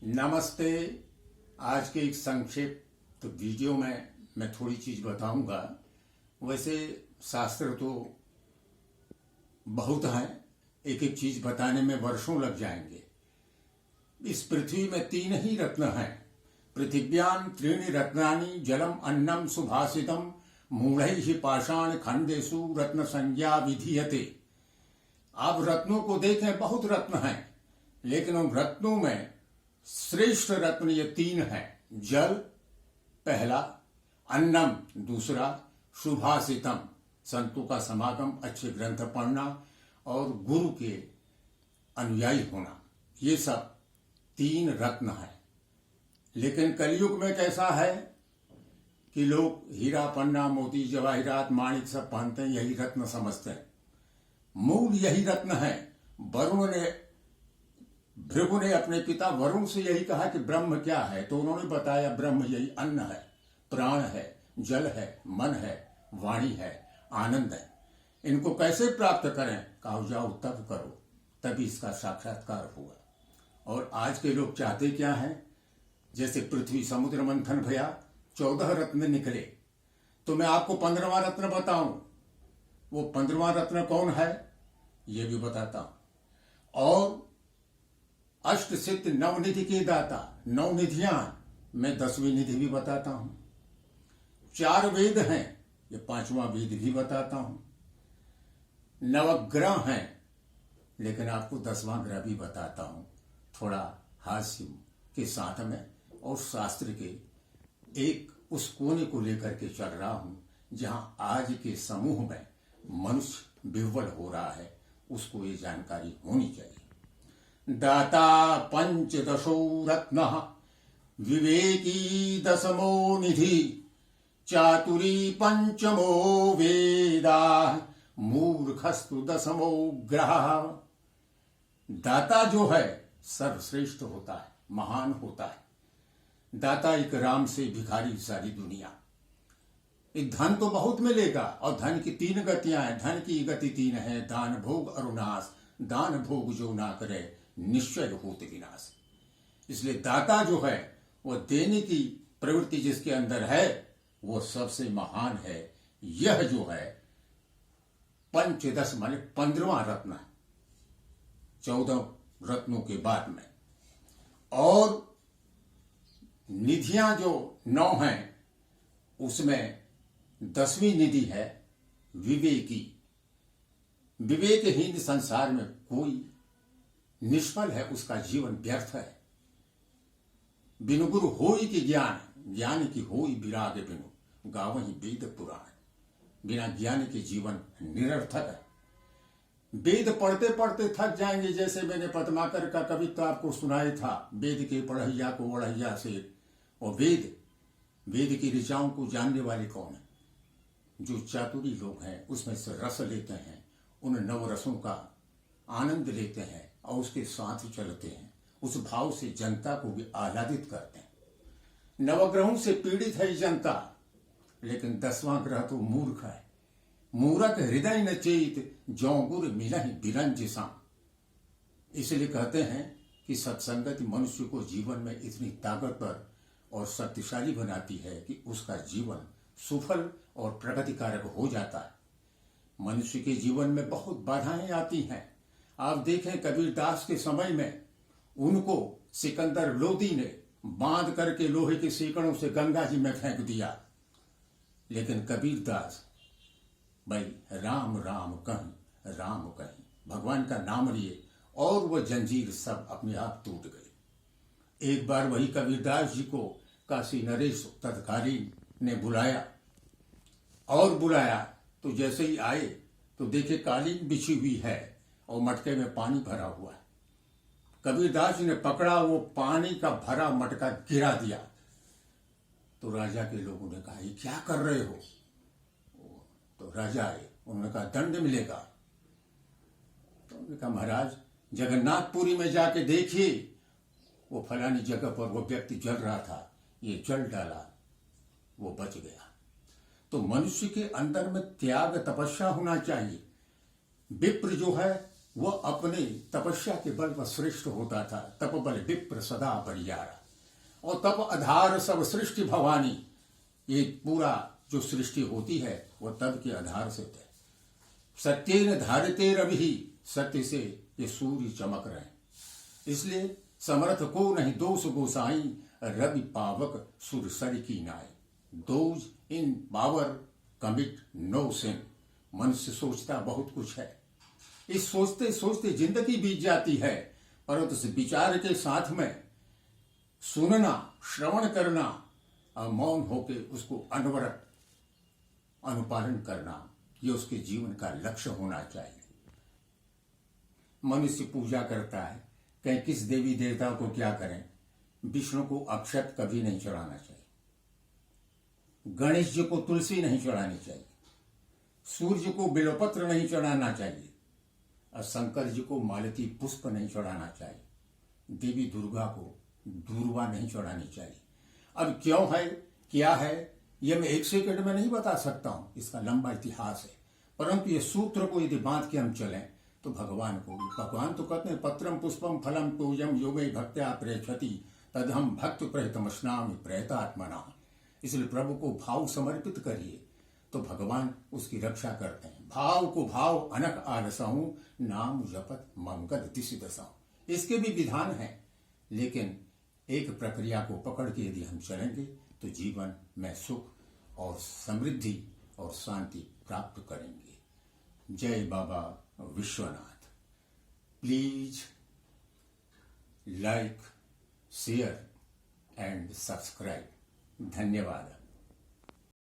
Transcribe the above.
नमस्ते। आज के एक संक्षिप्त वीडियो में मैं थोड़ी चीज बताऊंगा। वैसे शास्त्र तो बहुत हैं, एक एक चीज बताने में वर्षों लग जाएंगे। इस पृथ्वी में 3 ही रत्न हैं। पृथिव्यां त्रीणि रत्नानि जलम अन्नम सुभाषितम मूढ़ैः पाषाण खंडेषु रत्न संज्ञा विधीयते। आप रत्नों को देखें, बहुत रत्न हैं, लेकिन उन रत्नों में श्रेष्ठ रत्न ये 3 हैं। जल पहला, अन्नम दूसरा, सुभाषितम संतों का समागम, अच्छे ग्रंथ पढ़ना और गुरु के अनुयायी होना, ये सब 3 रत्न हैं। लेकिन कलयुग में कैसा है कि लोग हीरा पन्ना मोती जवाहिरात माणिक सब पहनते हैं, यही रत्न समझते हैं। मूल यही रत्न है। भृगु ने अपने पिता वरुण से यही कहा कि ब्रह्म क्या है, तो उन्होंने बताया ब्रह्म यही अन्न है, प्राण है, जल है, मन है, वाणी है, आनंद है। इनको कैसे प्राप्त करें? कहा जाओ तब करो, तभी इसका साक्षात्कार होगा। और आज के लोग चाहते क्या है? जैसे पृथ्वी समुद्र मंथन भया, 14 रत्न निकले, तो मैं आपको 15वां रत्न बताऊं। वो 15वां रत्न कौन है ये भी बताता हूं। और अष्ट सिद्ध नवनिधि के दाता, 9 निधियां, मैं 10वीं निधि भी बताता हूं। 4 वेद हैं, ये 5वां वेद भी बताता हूं। नवग्रह हैं, लेकिन आपको 10वां ग्रह भी बताता हूं, थोड़ा हास्य के साथ में। और शास्त्र के एक उस कोने को लेकर के चल रहा हूं जहां आज के समूह में मनुष्य विह्वल हो रहा है, उसको ये जानकारी होनी चाहिए। दाता पंचदशो रत्नः विवेकी दशमो निधि चातुरी पंचमो वेदा मूर्खस्तु दशमो ग्रह। दाता जो है सर्वश्रेष्ठ होता है, महान होता है। दाता एक राम से भिखारी सारी दुनिया। एक धन तो बहुत मिलेगा, और धन की 3 गतियां हैं। धन की गति 3 है, दान भोग और नाश। दान भोग जो ना करे निश्चय होते विनाश। इसलिए दाता जो है, वो देने की प्रवृत्ति जिसके अंदर है, वो सबसे महान है। यह जो है पंचदश माने 15वां रत्न है, 14 रत्नों के बाद में। और निधियां जो 9 हैं, उसमें 10वीं निधि है विवेकी। विवेकहीन संसार में कोई निष्फल है, उसका जीवन व्यर्थ है। बिनु गुरु होई की ज्ञान, ज्ञान की होई विराग बिनु गावहि वेद पुराण। बिना ज्ञान के जीवन निरर्थक है। वेद पढ़ते पढ़ते थक जाएंगे। जैसे मैंने पद्माकर का कविता आपको सुनाया था, वेद के पढ़ैया को ओढ़ैया से। और वेद की ऋचाओं को जानने वाले कौन है? जो चातुरी लोग हैं, उसमें से रस लेते हैं, उन 9 रसों का आनंद लेते हैं और उसके साथ चलते हैं। उस भाव से जनता को भी आह्लादित करते हैं। नवग्रहों से पीड़ित है जनता, लेकिन 10वां ग्रह तो मूर्ख है। मूर्ख हृदय न चेत जौ गुर मिलहि बिरंज सा। इसलिए कहते हैं कि सत्संगति मनुष्य को जीवन में इतनी ताकतवर और शक्तिशाली बनाती है कि उसका जीवन सफल और प्रगतिकारक हो जाता है। मनुष्य के जीवन में बहुत बाधाएं आती हैं। आप देखें कबीरदास के समय में उनको सिकंदर लोदी ने बांध करके लोहे के सीकड़ों से गंगा जी में फेंक दिया। लेकिन कबीरदास भाई राम राम कहीं, राम कहीं, भगवान का नाम लिए और वह जंजीर सब अपने आप टूट गई। एक बार वही कबीरदास जी को काशी नरेश तत्कालीन ने बुलाया, तो जैसे ही आए तो देखे कालीन बिछी हुई है और मटके में पानी भरा हुआ है। कबीरदास जी ने पकड़ा, वो पानी का भरा मटका गिरा दिया। तो राजा के लोगों ने कहा ये क्या कर रहे हो? तो राजा आए, उन्होंने कहा दंड मिलेगा। तो उन्होंने कहा महाराज जगन्नाथपुरी में जाके देखिए, वो फलानी जगह पर वो व्यक्ति जल रहा था, ये जल डाला, वो बच गया। तो मनुष्य के अंदर में त्याग तपस्या होना चाहिए। विप्र जो है वह अपने तपस्या के बल पर श्रेष्ठ होता था। तप बल विप्र सदा परियारा, और तप आधार सब सृष्टि भवानी। ये पूरा जो सृष्टि होती है वह तप के आधार से है। सत्येन धारते रवि, सत्य से ये सूर्य चमक रहे हैं। इसलिए समर्थ को नहीं दोष गोसाई, रवि पावक सुरसर की नाई। Those in power commit no sin. मनुष्य सोचता बहुत कुछ है, इस सोचते सोचते जिंदगी बीत जाती है, परंतु इस विचार के साथ में सुनना, श्रवण करना और मौन होकर उसको अनवरत अनुपालन करना, ये उसके जीवन का लक्ष्य होना चाहिए। मनुष्य पूजा करता है, कहीं किस देवी देवता को क्या करें, विष्णु को अक्षत कभी नहीं चढ़ाना चाहिए, गणेश जी को तुलसी नहीं चढ़ानी चाहिए, सूर्य को बिल्वपत्र नहीं चढ़ाना चाहिए, और शंकर जी को मालती पुष्प नहीं चढ़ाना चाहिए, देवी दुर्गा को दूर्वा नहीं चढ़ानी चाहिए। अब क्यों है, क्या है, यह मैं 1 सेकंड में नहीं बता सकता हूं, इसका लंबा इतिहास है। परंतु ये सूत्र को यदि बांध के हम चलें तो भगवान तो कहते हैं पत्रम पुष्पम फलम पूजम योगे भक्त्या प्रेक्षति तदहम भक्त प्रहितमश्नामि प्रयतात्मना। इसलिए प्रभु को भाव समर्पित करिए तो भगवान उसकी रक्षा करते हैं। भाव को भाव अनक आलसाऊं, नाम जपत मंगल दिशि दसाऊं। इसके भी विधान है, लेकिन एक प्रक्रिया को पकड़ के यदि हम चलेंगे तो जीवन में सुख और समृद्धि और शांति प्राप्त करेंगे। जय Baba Vishwanath. Please like, share and subscribe. धन्यवाद।